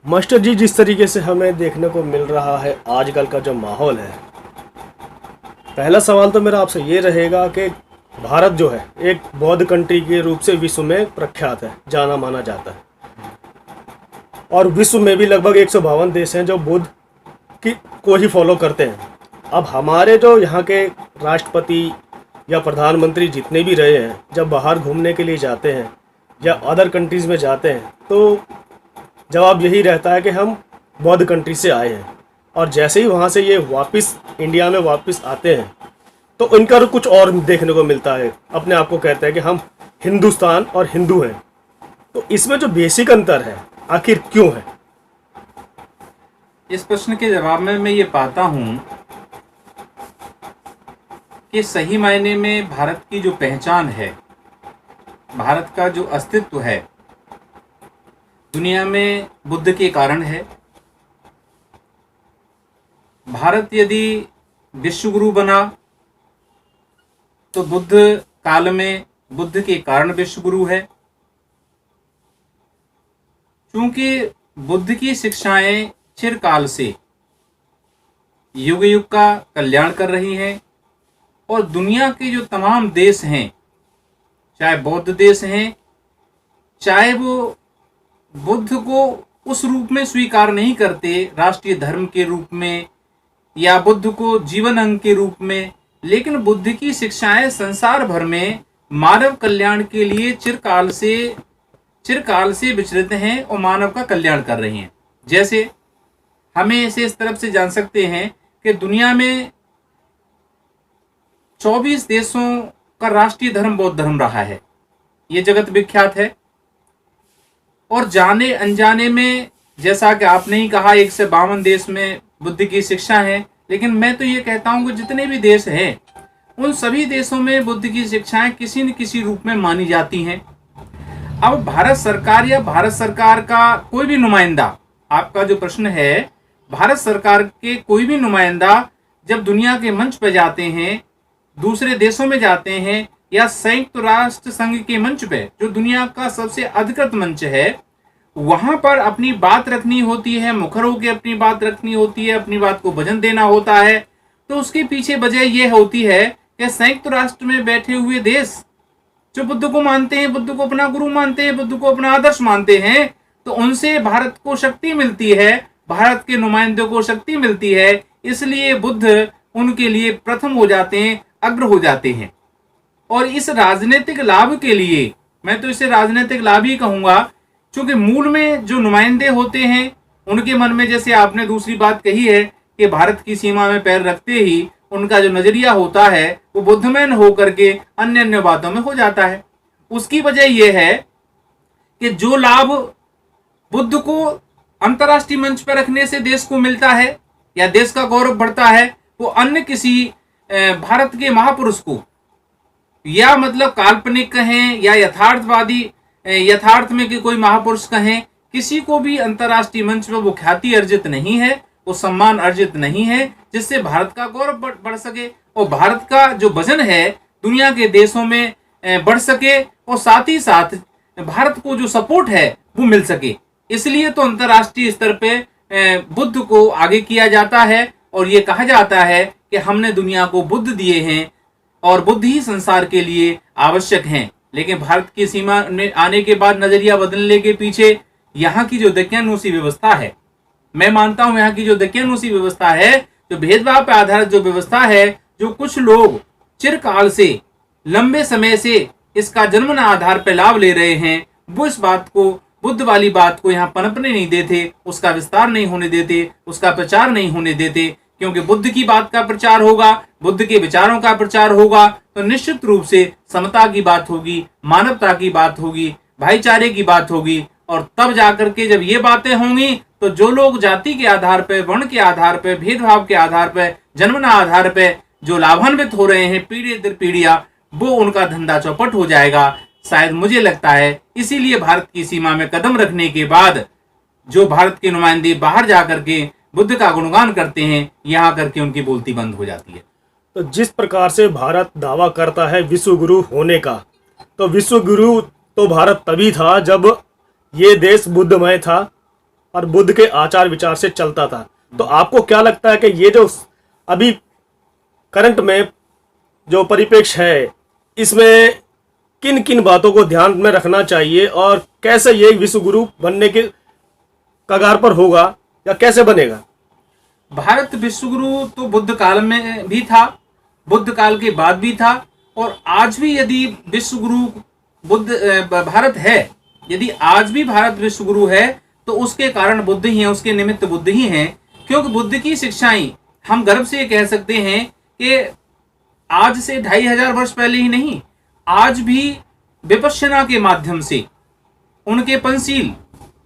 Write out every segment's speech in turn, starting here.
Master जी, जिस तरीके से हमें देखने को मिल रहा है आजकल का जो माहौल है, पहला सवाल तो मेरा आपसे ये रहेगा कि भारत जो है एक बौद्ध कंट्री के रूप से विश्व में प्रख्यात है, जाना माना जाता है। और विश्व में भी लगभग 152 देश हैं जो बुद्ध की को ही फॉलो करते हैं। अब हमारे जो यहाँ के राष्ट्रपति या प्रधानमंत्री जितने भी रहे हैं, जब बाहर घूमने के लिए जाते हैं या अदर कंट्रीज़ में जाते हैं तो जवाब यही रहता है कि हम बौद्ध कंट्री से आए हैं। और जैसे ही वहाँ से ये वापस इंडिया में वापस आते हैं तो इनका कुछ और देखने को मिलता है। अपने आप को कहते हैं कि हम हिंदुस्तान और हिंदू हैं। तो इसमें जो बेसिक अंतर है आखिर क्यों है? इस प्रश्न के जवाब में मैं ये पाता हूँ कि सही मायने में भारत की जो पहचान है, भारत का जो अस्तित्व है, दुनिया में बुद्ध के कारण है। भारत यदि विश्वगुरु बना तो बुद्ध काल में बुद्ध के कारण विश्वगुरु है। क्योंकि बुद्ध की शिक्षाएं चिरकाल से युग युग का कल्याण कर रही हैं और दुनिया के जो तमाम देश हैं, चाहे बौद्ध देश हैं, चाहे वो बुद्ध को उस रूप में स्वीकार नहीं करते राष्ट्रीय धर्म के रूप में या बुद्ध को जीवन अंग के रूप में, लेकिन बुद्ध की शिक्षाएं संसार भर में मानव कल्याण के लिए चिरकाल से विचरित हैं और मानव का कल्याण कर रही हैं। जैसे हमें इसे इस तरफ से जान सकते हैं कि दुनिया में 24 देशों का राष्ट्रीय धर्म बौद्ध धर्म रहा है, ये जगत विख्यात है। और जाने अनजाने में, जैसा कि आपने ही कहा, 152 देश में बुद्ध की शिक्षा है, लेकिन मैं तो ये कहता हूं कि जितने भी देश हैं उन सभी देशों में बुद्ध की शिक्षाएं किसी न किसी रूप में मानी जाती हैं। अब भारत सरकार या भारत सरकार का कोई भी नुमाइंदा, आपका जो प्रश्न है, भारत सरकार के कोई भी नुमाइंदा जब दुनिया के मंच पर जाते हैं, दूसरे देशों में जाते हैं या संयुक्त राष्ट्र संघ के मंच पे, जो दुनिया का सबसे अधिकृत मंच है, वहां पर अपनी बात रखनी होती है, मुखर होकर अपनी बात रखनी होती है, अपनी बात को वजन देना होता है। तो उसके पीछे वजह यह होती है कि संयुक्त राष्ट्र में बैठे हुए देश जो बुद्ध को मानते हैं, बुद्ध को अपना गुरु मानते हैं, बुद्ध को अपना आदर्श मानते हैं, तो उनसे भारत को शक्ति मिलती है, भारत के नुमाइंदों को शक्ति मिलती है। इसलिए बुद्ध उनके लिए प्रथम हो जाते हैं, अग्र हो जाते हैं। और इस राजनीतिक लाभ के लिए, मैं तो इसे राजनीतिक लाभ ही कहूंगा, क्योंकि मूल में जो नुमाइंदे होते हैं उनके मन में, जैसे आपने दूसरी बात कही है कि भारत की सीमा में पैर रखते ही उनका जो नजरिया होता है वो बुद्धमय होकर के अन्य अन्य बातों में हो जाता है। उसकी वजह यह है कि जो लाभ बुद्ध को अंतर्राष्ट्रीय मंच पर रखने से देश को मिलता है या देश का गौरव बढ़ता है, वो अन्य किसी भारत के महापुरुष को, या मतलब काल्पनिक कहें या यथार्थवादी, यथार्थ में कि कोई महापुरुष कहें, किसी को भी अंतर्राष्ट्रीय मंच पर वो ख्याति अर्जित नहीं है, वो सम्मान अर्जित नहीं है जिससे भारत का गौरव बढ़ सके और भारत का जो वजन है दुनिया के देशों में बढ़ सके और साथ ही साथ भारत को जो सपोर्ट है वो मिल सके। इसलिए तो अंतर्राष्ट्रीय स्तर पे बुद्ध को आगे किया जाता है और ये कहा जाता है कि हमने दुनिया को बुद्ध दिए हैं और बुद्ध ही संसार के लिए आवश्यक हैं। लेकिन भारत की सीमा में आने के बाद नजरिया बदलने के पीछे यहाँ की जो दकियानूसी व्यवस्था है, मैं मानता हूं यहाँ की जो दकियानूसी व्यवस्था है, जो भेदभाव पर आधारित जो व्यवस्था है, जो कुछ लोग चिरकाल से, लंबे समय से इसका जन्मना आधार पर लाभ ले रहे हैं, वो इस बात को, बुद्ध वाली बात को यहाँ पनपने नहीं देते, उसका विस्तार नहीं होने देते, उसका प्रचार नहीं होने देते। क्योंकि बुद्ध की बात का प्रचार होगा, बुद्ध के विचारों का प्रचार होगा तो निश्चित रूप से समता की बात होगी, मानवता की बात होगी, भाईचारे की बात होगी। और तब जाकर के जब ये बातें होंगी तो जो लोग जाति के आधार पर, वर्ण के आधार पर, भेदभाव के आधार पर, जन्मना आधार पर जो लाभान्वित हो रहे हैं पीढ़ी दर पीढ़ियां, वो उनका धंधा चौपट हो जाएगा। शायद मुझे लगता है इसीलिए भारत की सीमा में कदम रखने के बाद जो भारत के नुमाइंदे बाहर जाकर के बुद्ध का गुणगान करते हैं, यहाँ करके उनकी बोलती बंद हो जाती है। तो जिस प्रकार से भारत दावा करता है विश्व गुरु होने का, तो विश्व गुरु तो भारत तभी था जब ये देश बुद्धमय था और बुद्ध के आचार विचार से चलता था। तो आपको क्या लगता है कि ये जो अभी करंट में जो परिप्रेक्ष्य है, इसमें किन किन बातों को ध्यान में रखना चाहिए और कैसे ये विश्व गुरु बनने के कगार पर होगा या कैसे बनेगा? भारत विश्व गुरु तो बुद्ध काल में भी था, बुद्ध काल के बाद भी था, और आज भी यदि विश्व गुरु भारत है, यदि आज भी भारत विश्व गुरु है तो उसके कारण बुद्ध ही हैं, उसके निमित्त बुद्ध ही हैं। क्योंकि बुद्ध की शिक्षाएं हम गर्व से कह सकते हैं कि आज से 2500 वर्ष पहले ही नहीं, आज भी विपश्यना के माध्यम से उनके पंचशील,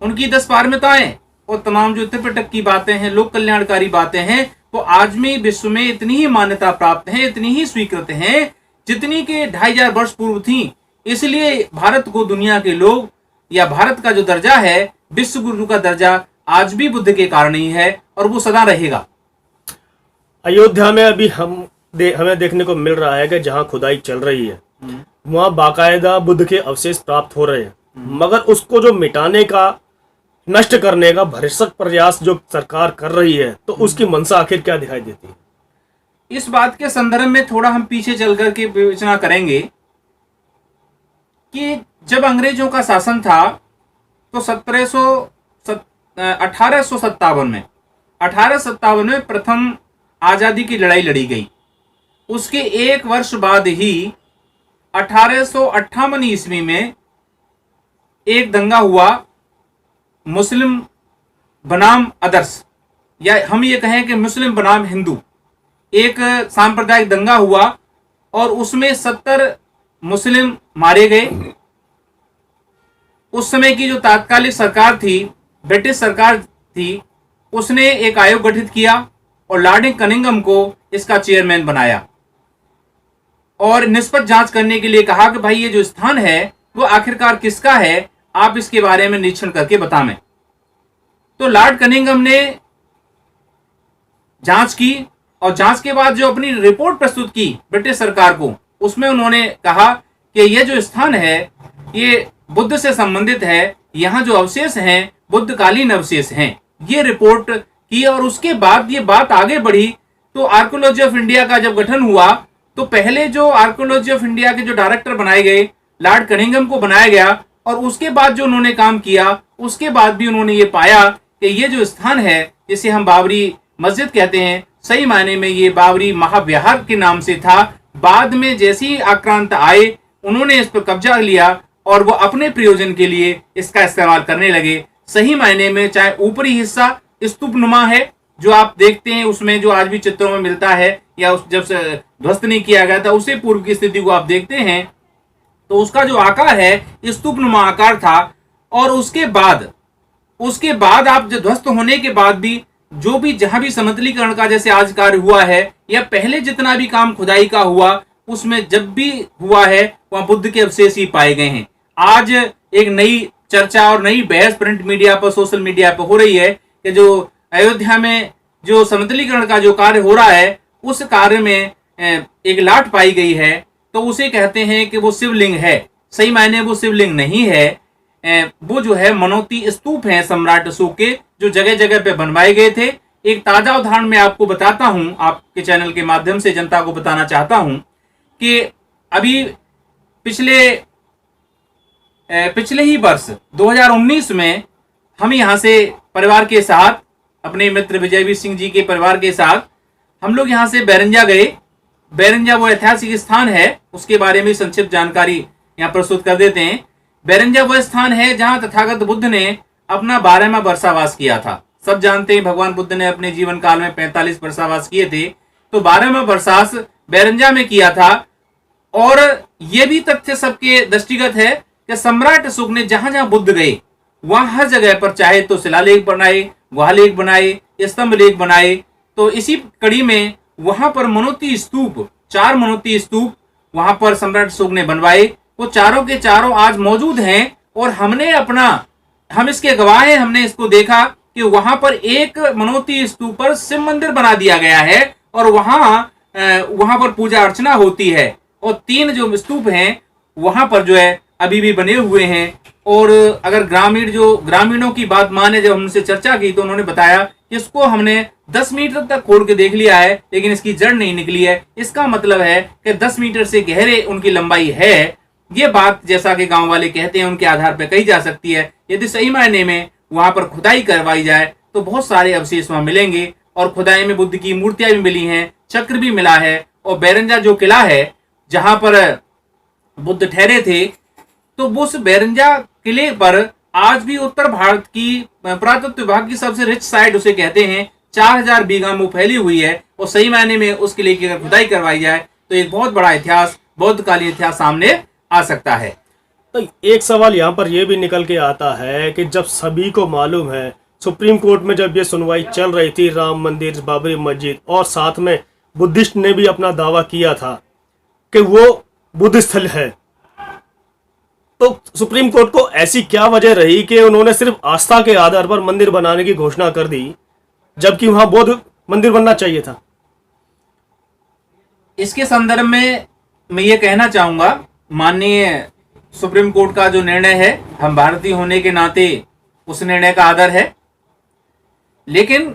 उनकी 10 पारमिताएं और तमाम जो त्रिपिटक की बातें हैं, लोक कल्याणकारी बातें हैं, वो आज में विश्व में इतनी ही मान्यता प्राप्त हैं, इतनी ही स्वीकृत हैं जितनी के 2500 वर्ष पूर्व थी। इसलिए भारत को दुनिया के लोग, या भारत का जो दर्जा है, विश्व गुरु का दर्जा आज भी बुद्ध के कारण ही है और वो सदा रहेगा। अयोध्या में अभी हमें देखने को मिल रहा है कि जहां खुदाई चल रही है वहां बाकायदा बुद्ध के अवशेष प्राप्त हो रहे हैं, मगर उसको जो मिटाने का, नष्ट करने का भरसक प्रयास जो सरकार कर रही है, तो उसकी मंशा आखिर क्या दिखाई देती है? इस बात के संदर्भ में थोड़ा हम पीछे चल करके विवेचना करेंगे कि जब अंग्रेजों का शासन था तो 1857 में प्रथम आजादी की लड़ाई लड़ी गई। उसके एक वर्ष बाद ही 1858 ईस्वी में एक दंगा हुआ, मुस्लिम बनाम अदर्स, या हम ये कहें कि मुस्लिम बनाम हिंदू, एक सांप्रदायिक दंगा हुआ और उसमें 70 मुस्लिम मारे गए। उस समय की जो तात्कालिक सरकार थी, ब्रिटिश सरकार थी, उसने एक आयोग गठित किया और लॉर्ड कनिंघम को इसका चेयरमैन बनाया और निष्पक्ष जांच करने के लिए कहा कि भाई ये जो स्थान है वो आखिरकार किसका है, आप इसके बारे में निरीक्षण करके बताएं। तो लॉर्ड कनिंघम ने जांच की और जांच के बाद जो अपनी रिपोर्ट प्रस्तुत की ब्रिटिश सरकार को, उसमें उन्होंने कहा कि यह जो स्थान है ये बुद्ध से संबंधित है, यहाँ जो अवशेष हैं बुद्धकालीन अवशेष हैं। ये रिपोर्ट की और उसके बाद ये बात आगे बढ़ी। तो आर्कोलॉजी ऑफ इंडिया का जब गठन हुआ तो पहले जो आर्कोलॉजी ऑफ इंडिया के जो डायरेक्टर बनाए गए, लॉर्ड कनिंघम को बनाया गया, और उसके बाद जो उन्होंने काम किया, उसके बाद भी उन्होंने ये पाया कि ये जो स्थान है जिसे हम बाबरी मस्जिद कहते हैं, सही मायने में ये बाबरी महाविहार के नाम से था। बाद में जैसे ही आक्रांत आए उन्होंने इस पर कब्जा लिया और वो अपने प्रयोजन के लिए इसका इस्तेमाल करने लगे। सही मायने में चाहे ऊपरी हिस्सा स्तूप नुमा है जो आप देखते हैं, उसमें जो आज भी चित्रों में मिलता है, या उस जब से ध्वस्त नहीं किया गया था उससे पूर्व की स्थिति को आप देखते हैं, तो उसका जो आकार है स्तूप नुमा आकार था। और उसके बाद आप जो ध्वस्त होने के बाद भी जो भी जहां भी समतलीकरण का जैसे आज कार्य हुआ है, या पहले जितना भी काम खुदाई का हुआ, उसमें जब भी हुआ है वहां बुद्ध के अवशेष ही पाए गए हैं। आज एक नई चर्चा और नई बहस प्रिंट मीडिया पर, सोशल मीडिया पर हो रही है कि जो अयोध्या में जो समतलीकरण का जो कार्य हो रहा है, उस कार्य में एक लाट पाई गई है, तो उसे कहते हैं कि वो शिवलिंग है। सही मायने वो शिवलिंग नहीं है, वो जो है मनोती स्तूप है सम्राट अशोक के, जो जगह जगह पे बनवाए गए थे। एक ताजा उदाहरण मैं आपको बताता हूं, आपके चैनल के माध्यम से जनता को बताना चाहता हूं कि अभी पिछले ही वर्ष 2019 में हम यहाँ से परिवार के साथ, अपने मित्र विजयवीर सिंह जी के परिवार के साथ, हम लोग यहाँ से बैरंजा गए। बैरंजा वो ऐतिहासिक स्थान है, उसके बारे में संक्षिप्त जानकारी यहाँ प्रस्तुत कर देते हैं। बैरंजा वह स्थान है जहाँ तथागत बुद्ध ने अपना 12वां वर्षावास किया था। सब जानते हैं भगवान बुद्ध ने अपने जीवन काल में 45 वर्षावास किए थे, तो 12वां वर्षावास बैरंजा में किया था। और यह भी तथ्य सबके दृष्टिगत है कि सम्राट अशोक ने जहां जहां बुद्ध गए वहां हर जगह पर चाहे तो शिलालेख बनाए, गुहालेख बनाए, स्तंभ लेख बनाए। तो इसी कड़ी में वहां पर मनोती स्तूप, 4 मनोती स्तूप वहां पर सम्राट अशोक ने बनवाए। वो चारों के चारों आज मौजूद हैं और हम इसके गवाह हैं। हमने इसको देखा कि वहां पर एक मनोती स्तूप पर शिव मंदिर बना दिया गया है और वहां पर पूजा अर्चना होती है। और 3 जो स्तूप हैं वहां पर जो है अभी भी बने हुए हैं और अगर ग्रामीणों की बात माने, जब हमसे चर्चा की तो उन्होंने बताया इसको हमने 10 मीटर तक खोद के देख लिया है लेकिन इसकी जड़ नहीं निकली है। इसका मतलब है कि 10 मीटर से गहरे उनकी लंबाई है। ये बात जैसा कि गांव वाले कहते हैं उनके आधार पर कही जा सकती है। यदि सही मायने में वहां पर खुदाई करवाई जाए तो बहुत सारे अवशेष वहां मिलेंगे और खुदाई में बुद्ध की मूर्तियां भी मिली हैं, चक्र भी मिला है। और बैरंजा जो किला है जहां पर बुद्ध ठहरे थे, तो उस बैरंजा किले पर आज भी उत्तर भारत की पुरातत्व विभाग की सबसे रिच साइट उसे कहते हैं, 4000 बीघा में फैली हुई है। और सही मायने में उस किले की अगर खुदाई करवाई जाए तो एक बहुत बड़ा इतिहास, बौद्ध कालीन इतिहास सामने आ सकता है। तो एक सवाल यहाँ पर यह भी निकल के आता है कि जब सभी को मालूम है सुप्रीम कोर्ट में जब ये सुनवाई चल रही थी राम मंदिर, बाबरी मस्जिद, और साथ में बुद्धिस्ट ने भी अपना दावा किया था कि वो बुद्ध स्थल है, तो सुप्रीम कोर्ट को ऐसी क्या वजह रही कि उन्होंने सिर्फ आस्था के आधार पर मंदिर बनाने की घोषणा कर दी, जबकि वहां बौद्ध मंदिर बनना चाहिए था? इसके संदर्भ में मैं ये कहना चाहूंगा, माननीय सुप्रीम कोर्ट का जो निर्णय है, हम भारतीय होने के नाते उस निर्णय का आदर है, लेकिन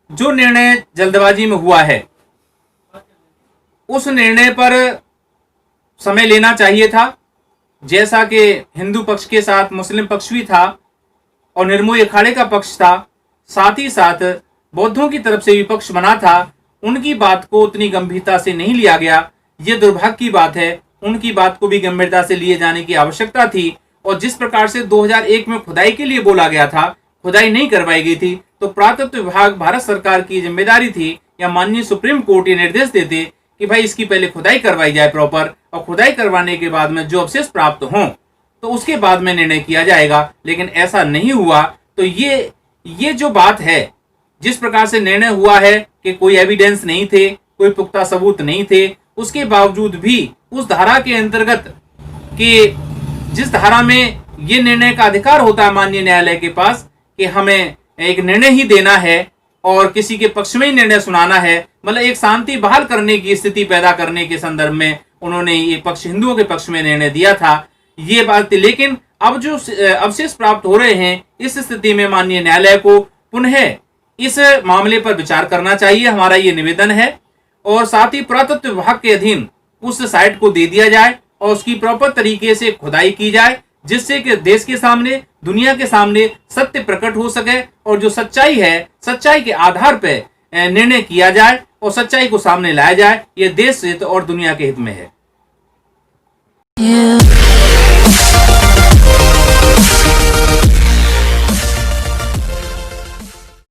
जो निर्णय जल्दबाजी में हुआ है उस निर्णय पर समय लेना चाहिए था। जैसा कि हिंदू पक्ष के साथ मुस्लिम पक्ष भी था और निर्मोही अखाड़े का पक्ष था, साथ ही साथ बौद्धों की तरफ से विपक्ष बना था, उनकी बात को उतनी गंभीरता से नहीं लिया गया। ये दुर्भाग्य की बात है, उनकी बात को भी गंभीरता से लिए जाने की आवश्यकता थी। और जिस प्रकार से 2001 में खुदाई के लिए बोला गया था, खुदाई नहीं करवाई गई थी, तो पुरातत्व विभाग भारत सरकार की जिम्मेदारी थी या माननीय सुप्रीम कोर्ट ये निर्देश देते कि भाई इसकी पहले खुदाई करवाई जाए प्रॉपर, और खुदाई करवाने के बाद में जो अवशेष प्राप्त हों तो उसके बाद में निर्णय किया जाएगा। लेकिन ऐसा नहीं हुआ। तो ये जो बात है, जिस प्रकार से निर्णय हुआ है कि कोई एविडेंस नहीं थे, कोई पुख्ता सबूत नहीं थे, उसके बावजूद भी उस धारा के अंतर्गत कि जिस धारा में ये निर्णय का अधिकार होता है माननीय न्यायालय के पास कि हमें एक निर्णय ही देना है और किसी के पक्ष में ही निर्णय सुनाना है, मतलब एक शांति बहाल करने की स्थिति पैदा करने के संदर्भ में उन्होंने ये पक्ष हिंदुओं के पक्ष में निर्णय दिया था, ये बात थी। लेकिन अब जो अवशेष प्राप्त हो रहे हैं, इस स्थिति में माननीय न्यायालय को पुनः इस मामले पर विचार करना चाहिए, हमारा ये निवेदन है। और साथ ही पुरातत्व विभाग के अधीन उस साइट को दे दिया जाए और उसकी प्रॉपर तरीके से खुदाई की जाए, जिससे कि देश के सामने, दुनिया के सामने सत्य प्रकट हो सके और जो सच्चाई है, सच्चाई के आधार पर निर्णय किया जाए और सच्चाई को सामने लाया जाए। ये देश हित और दुनिया के हित में है।